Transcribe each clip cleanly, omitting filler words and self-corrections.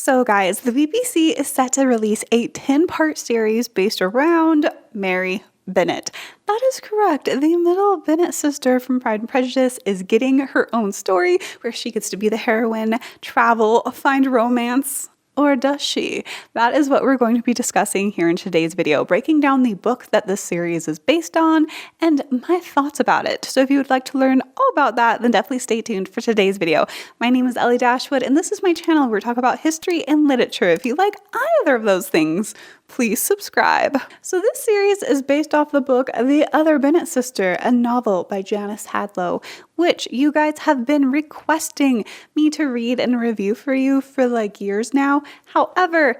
So guys, the BBC is set to release a 10-part series based around Mary Bennet. That is correct. The middle Bennet sister from Pride and Prejudice is getting her own story where she gets to be the heroine, travel, find romance. Or does she? That is what we're going to be discussing here in today's video, breaking down the book that this series is based on and my thoughts about it. So if you would like to learn all about that, then definitely stay tuned for today's video. My name is Ellie Dashwood, and this is my channel where we talk about history and literature. If you like either of those things, please subscribe. So this series is based off the book The Other Bennet Sister, a novel by Janice Hadlow, which you guys have been requesting me to read and review for you for like years now. However,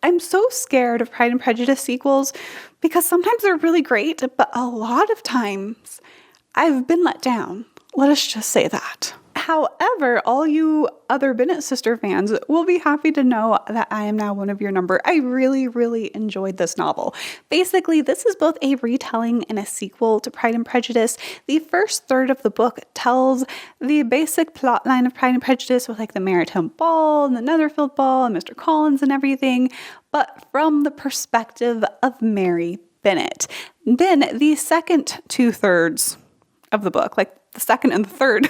I'm so scared of Pride and Prejudice sequels because sometimes they're really great, but a lot of times I've been let down. Let us just say that. However, all you Other Bennet Sister fans will be happy to know that I am now one of your number. I really enjoyed this novel. Basically, this is both a retelling and a sequel to Pride and Prejudice. The first third of the book tells the basic plot line of Pride and Prejudice with like the Meryton Ball and the Netherfield Ball and Mr. Collins and everything, but from the perspective of Mary Bennet. Then the second two-thirds of the book, like the second and the third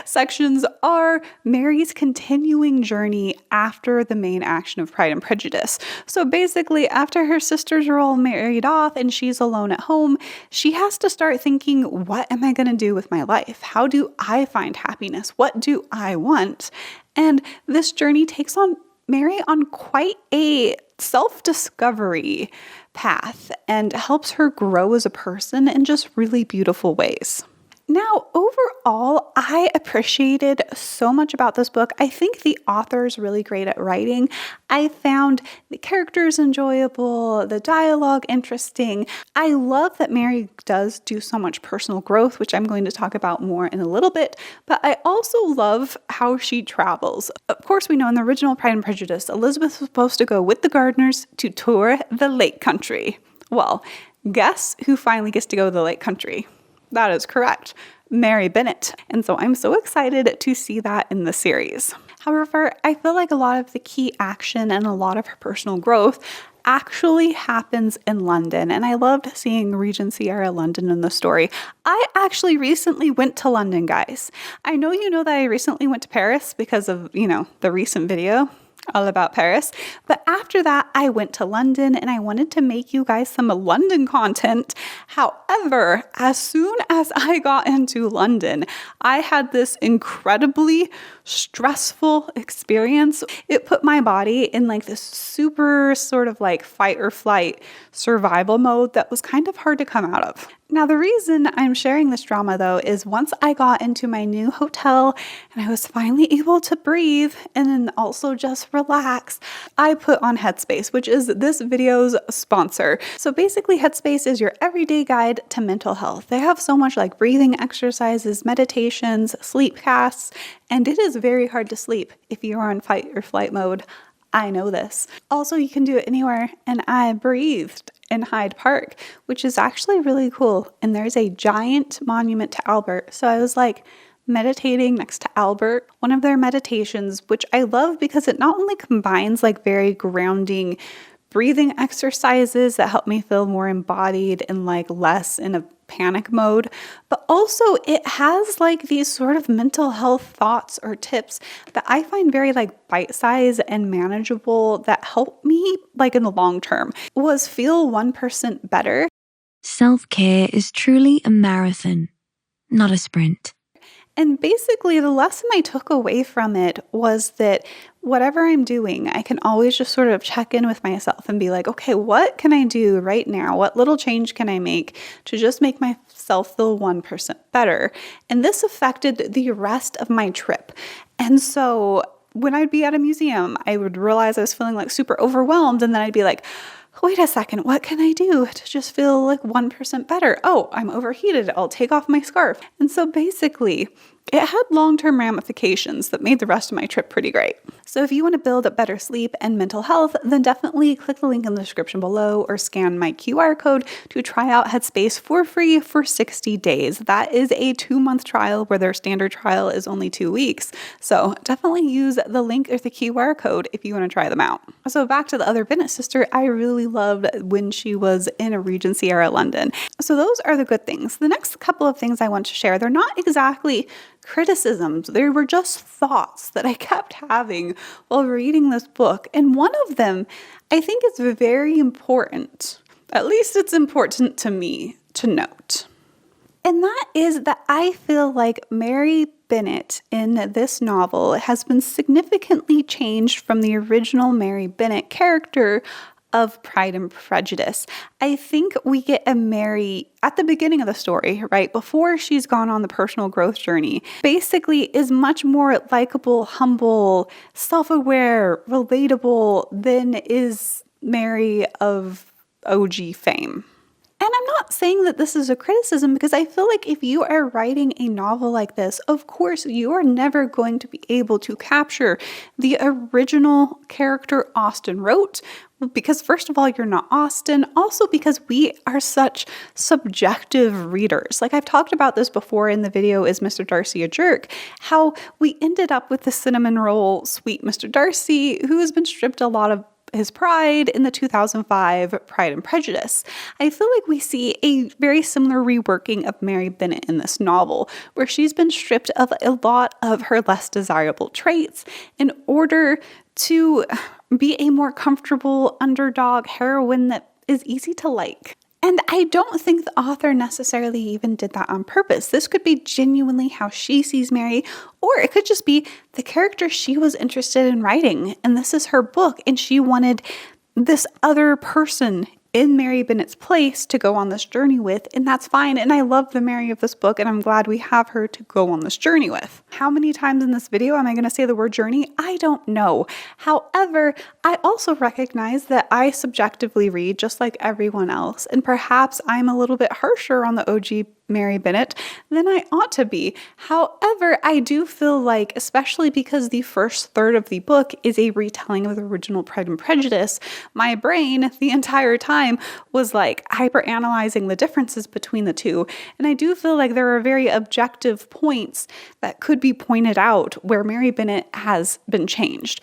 sections, are Mary's continuing journey after the main action of Pride and Prejudice. So basically, after her sisters are all married off and she's alone at home, she has to start thinking, what am I going to do with my life? How do I find happiness? What do I want? And this journey takes on Mary on quite a self-discovery path and helps her grow as a person in just really beautiful ways. Now, overall, I appreciated so much about this book. I think the author is really great at writing. I found the characters enjoyable, the dialogue interesting. I love that Mary does do so much personal growth, which I'm going to talk about more in a little bit, but I also love how she travels. Of course, we know in the original Pride and Prejudice, Elizabeth was supposed to go with the Gardiners to tour the Lake Country. Well, guess who finally gets to go to the Lake Country? That is correct, Mary Bennet. And so I'm so excited to see that in the series. However, I feel like a lot of the key action and a lot of her personal growth actually happens in London. And I loved seeing Regency era London in the story. I actually recently went to London, guys. I know you know that I recently went to Paris because of, the recent video all about Paris. But after that, I went to London and I wanted to make you guys some London content. However, as soon as I got into London, I had this incredibly stressful experience. It put my body in like this super sort of like fight or flight survival mode that was kind of hard to come out of. Now, the reason I'm sharing this drama, though, is once I got into my new hotel and I was finally able to breathe and then also just relax, I put on Headspace, which is this video's sponsor. So basically, Headspace is your everyday guide to mental health. They have so much like breathing exercises, meditations, sleep casts, and it is very hard to sleep if you are in fight or flight mode. I know this. Also, you can do it anywhere, and I breathed in Hyde Park, which is actually really cool. And there's a giant monument to Albert. So I was like meditating next to Albert, one of their meditations, which I love because it not only combines like very grounding breathing exercises that help me feel more embodied and like less in a panic mode, but also it has like these sort of mental health thoughts or tips that I find very like bite-sized and manageable that help me like in the long term. Was feel 1% better. Self-care is truly a marathon, not a sprint. And basically the lesson I took away from it was that whatever I'm doing, I can always just sort of check in with myself and be like, okay, what can I do right now? What little change can I make to just make myself feel 1% better? And this affected the rest of my trip. And so when I'd be at a museum, I would realize I was feeling like super overwhelmed. And then I'd be like, wait a second, what can I do to just feel like 1% better? Oh, I'm overheated. I'll take off my scarf. And so basically, It had long-term ramifications that made the rest of my trip pretty great. So if you want to build up better sleep and mental health, then definitely click the link in the description below or scan my QR code to try out Headspace for free for 60 days. That is a 2-month trial where their standard trial is only 2 weeks. So definitely use the link or the QR code if you want to try them out. So back to the Other Bennet Sister, I really loved when she was in a Regency era London. So those are the good things. The next couple of things I want to share, they're not exactly criticisms. They were just thoughts that I kept having while reading this book. And one of them I think is very important. At least it's important to me to note. And that is that I feel like Mary Bennet in this novel has been significantly changed from the original Mary Bennet character of Pride and Prejudice. I think we get a Mary at the beginning of the story, right, before she's gone on the personal growth journey, basically is much more likable, humble, self-aware, relatable than is Mary of OG fame. And I'm not saying that this is a criticism, because I feel like if you are writing a novel like this, of course, you are never going to be able to capture the original character Austen wrote, because first of all, you're not Austen, also because we are such subjective readers. Like I've talked about this before in the video, Is Mr. Darcy a Jerk? How we ended up with the cinnamon roll sweet Mr. Darcy, who has been stripped a lot of his pride in the 2005 Pride and Prejudice. I feel like we see a very similar reworking of Mary Bennet in this novel, where she's been stripped of a lot of her less desirable traits in order to be a more comfortable underdog heroine that is easy to like. And I don't think the author necessarily even did that on purpose. This could be genuinely how she sees Mary, or it could just be the character she was interested in writing, and this is her book, and she wanted this other person in Mary Bennet's place to go on this journey with, and that's fine. And I love the Mary of this book, and I'm glad we have her to go on this journey with. How many times in this video am I going to say the word journey? I don't know. However, I also recognize that I subjectively read just like everyone else, and perhaps I'm a little bit harsher on the OG Mary Bennet than I ought to be. However, I do feel like, especially because the first third of the book is a retelling of the original Pride and Prejudice, my brain the entire time was like hyper-analyzing the differences between the two. And I do feel like there are very objective points that could be pointed out where Mary Bennet has been changed.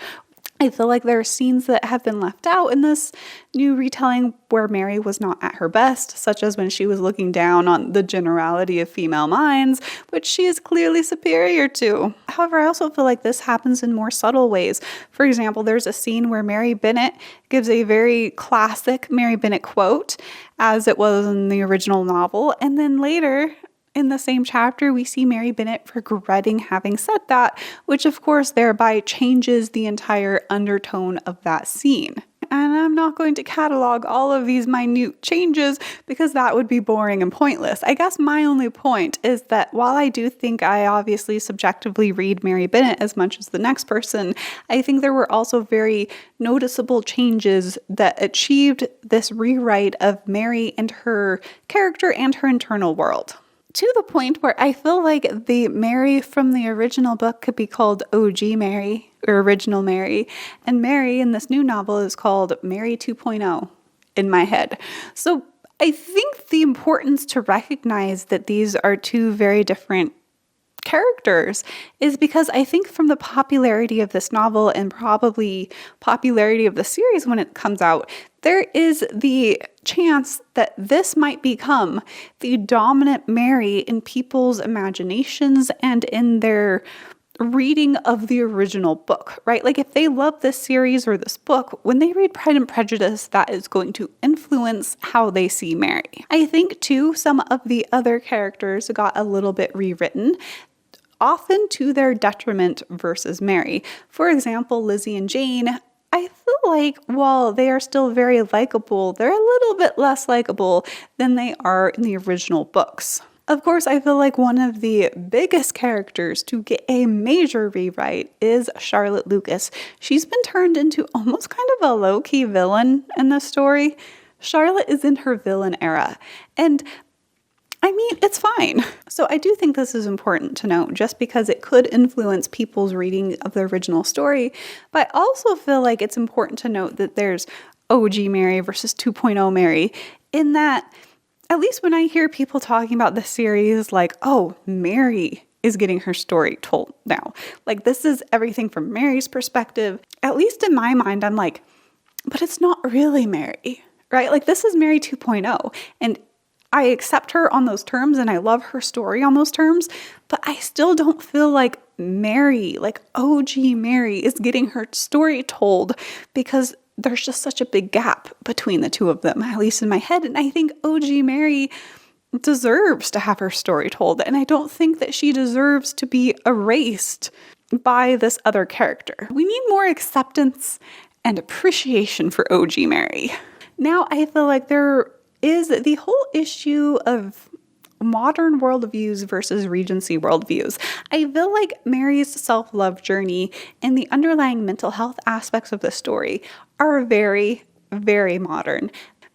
I feel like there are scenes that have been left out in this new retelling where Mary was not at her best, such as when she was looking down on the generality of female minds, which she is clearly superior to. However, I also feel like this happens in more subtle ways. For example, there's a scene where Mary Bennet gives a very classic Mary Bennet quote, as it was in the original novel, and then later in the same chapter, we see Mary Bennet regretting having said that, which of course thereby changes the entire undertone of that scene. And I'm not going to catalog all of these minute changes because that would be boring and pointless. I guess my only point is that while I do think I obviously subjectively read Mary Bennet as much as the next person, I think there were also very noticeable changes that achieved this rewrite of Mary and her character and her internal world. To the point where I feel like the Mary from the original book could be called OG Mary or Original Mary, and Mary in this new novel is called Mary 2.0 in my head. So I think the importance to recognize that these are two very different characters is because I think from the popularity of this novel and probably popularity of the series when it comes out, there is the chance that this might become the dominant Mary in people's imaginations and in their reading of the original book, right? Like if they love this series or this book, when they read Pride and Prejudice, that is going to influence how they see Mary. I think too, some of the other characters got a little bit rewritten, often to their detriment versus Mary. For example, Lizzie and Jane, I feel like while they are still very likable, they're a little bit less likable than they are in the original books. Of course, I feel like one of the biggest characters to get a major rewrite is Charlotte Lucas. She's been turned into almost kind of a low-key villain in this story. Charlotte is in her villain era, and I mean, it's fine. So I do think this is important to note just because it could influence people's reading of the original story. But I also feel like it's important to note that there's OG Mary versus 2.0 Mary, in that at least when I hear people talking about the series, like, oh, Mary is getting her story told now. Like, this is everything from Mary's perspective. At least in my mind, I'm like, but it's not really Mary, right? Like, this is Mary 2.0. And I accept her on those terms and I love her story on those terms, but I still don't feel like Mary, like OG Mary, is getting her story told because there's just such a big gap between the two of them, at least in my head. And I think OG Mary deserves to have her story told. And I don't think that she deserves to be erased by this other character. We need more acceptance and appreciation for OG Mary. Now I feel like there is the whole issue of modern worldviews versus Regency worldviews. I feel like Mary's self-love journey and the underlying mental health aspects of the story are very, very modern.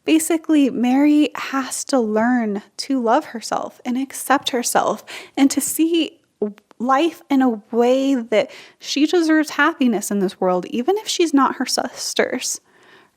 Basically, Mary has to learn to love herself and accept herself and to see life in a way that she deserves happiness in this world, even if she's not her sisters,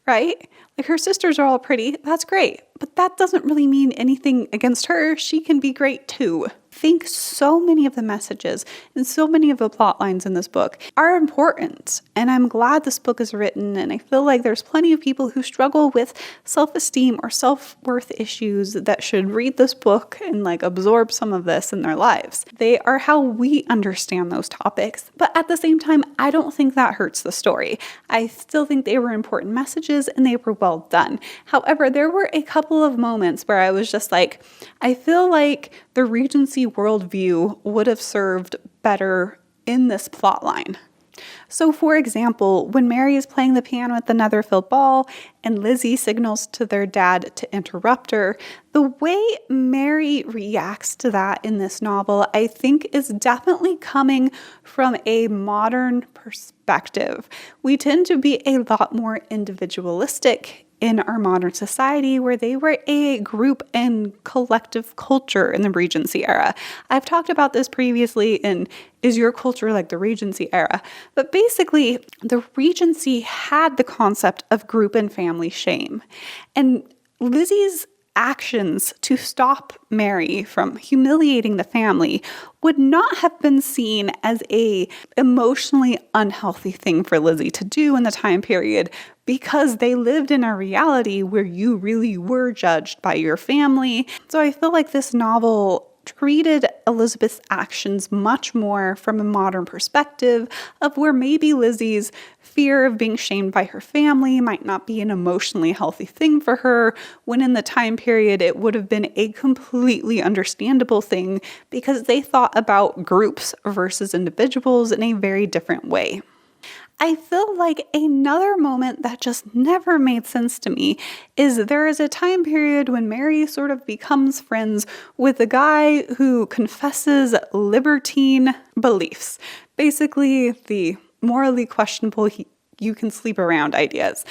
right? Like, her sisters are all pretty, that's great, but that doesn't really mean anything against her. She can be great too. I think so many of the messages and so many of the plot lines in this book are important, and I'm glad this book is written, and I feel like there's plenty of people who struggle with self-esteem or self-worth issues that should read this book and like absorb some of this in their lives. They are how we understand those topics, but at the same time, I don't think that hurts the story. I still think they were important messages and they were well done. However, there were a couple of moments where I was just like, I feel like the Regency worldview would have served better in this plot line. So, for example, when Mary is playing the piano at the Netherfield Ball and Lizzie signals to their dad to interrupt her, the way Mary reacts to that in this novel, I think, is definitely coming from a modern perspective. We tend to be a lot more individualistic in our modern society, where they were a group and collective culture in the Regency era. I've talked about this previously in Is Your Culture Like the Regency Era? But basically, the Regency had the concept of group and family shame. And Lizzie's actions to stop Mary from humiliating the family would not have been seen as a emotionally unhealthy thing for Lizzie to do in the time period, because they lived in a reality where you really were judged by your family. So I feel like this novel treated Elizabeth's actions much more from a modern perspective of where maybe Lizzie's fear of being shamed by her family might not be an emotionally healthy thing for her, when in the time period it would have been a completely understandable thing because they thought about groups versus individuals in a very different way. I feel like another moment that just never made sense to me is there is a time period when Mary sort of becomes friends with a guy who confesses libertine beliefs. Basically, the morally questionable, you can sleep around ideas.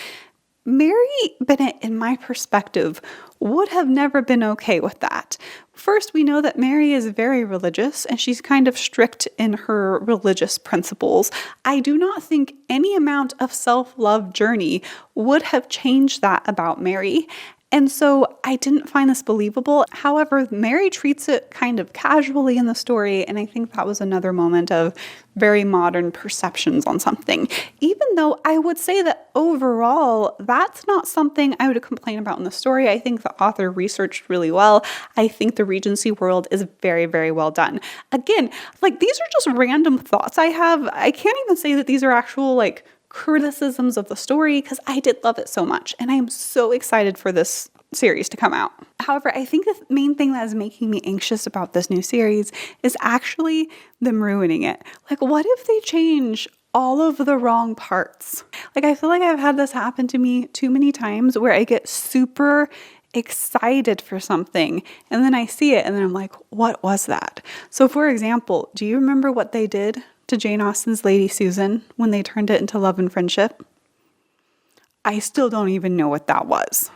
Mary Bennet, in my perspective, would have never been okay with that. First, we know that Mary is very religious and she's kind of strict in her religious principles. I do not think any amount of self-love journey would have changed that about Mary. And so I didn't find this believable. However, Mary treats it kind of casually in the story, and I think that was another moment of very modern perceptions on something. Even though I would say that overall, that's not something I would complain about in the story. I think the author researched really well. I think the Regency world is very, very well done. Again, like, these are just random thoughts I have. I can't even say that these are actual, like, criticisms of the story, because I did love it so much and I am so excited for this series to come out. However, I think the main thing that is making me anxious about this new series is actually them ruining it. Like, what if they change all of the wrong parts? Like, I feel like I've had this happen to me too many times where I get super excited for something and then I see it and then I'm like, what was that? So for example, do you remember what they did to Jane Austen's Lady Susan when they turned it into Love and Friendship? I still don't even know what that was.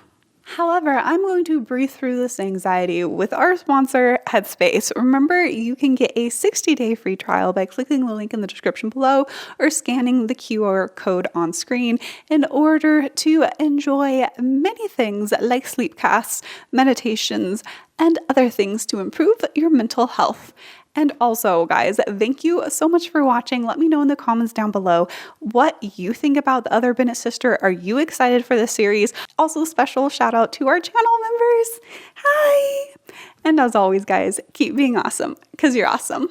However, I'm going to breathe through this anxiety with our sponsor, Headspace. Remember, you can get a 60-day free trial by clicking the link in the description below or scanning the QR code on screen in order to enjoy many things like sleep casts, meditations, and other things to improve your mental health. And also, guys, thank you so much for watching. Let me know in the comments down below what you think about the Other Bennet Sister. Are you excited for this series? Also, special shout out to our channel members. Hi! And as always, guys, keep being awesome because you're awesome.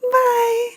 Bye!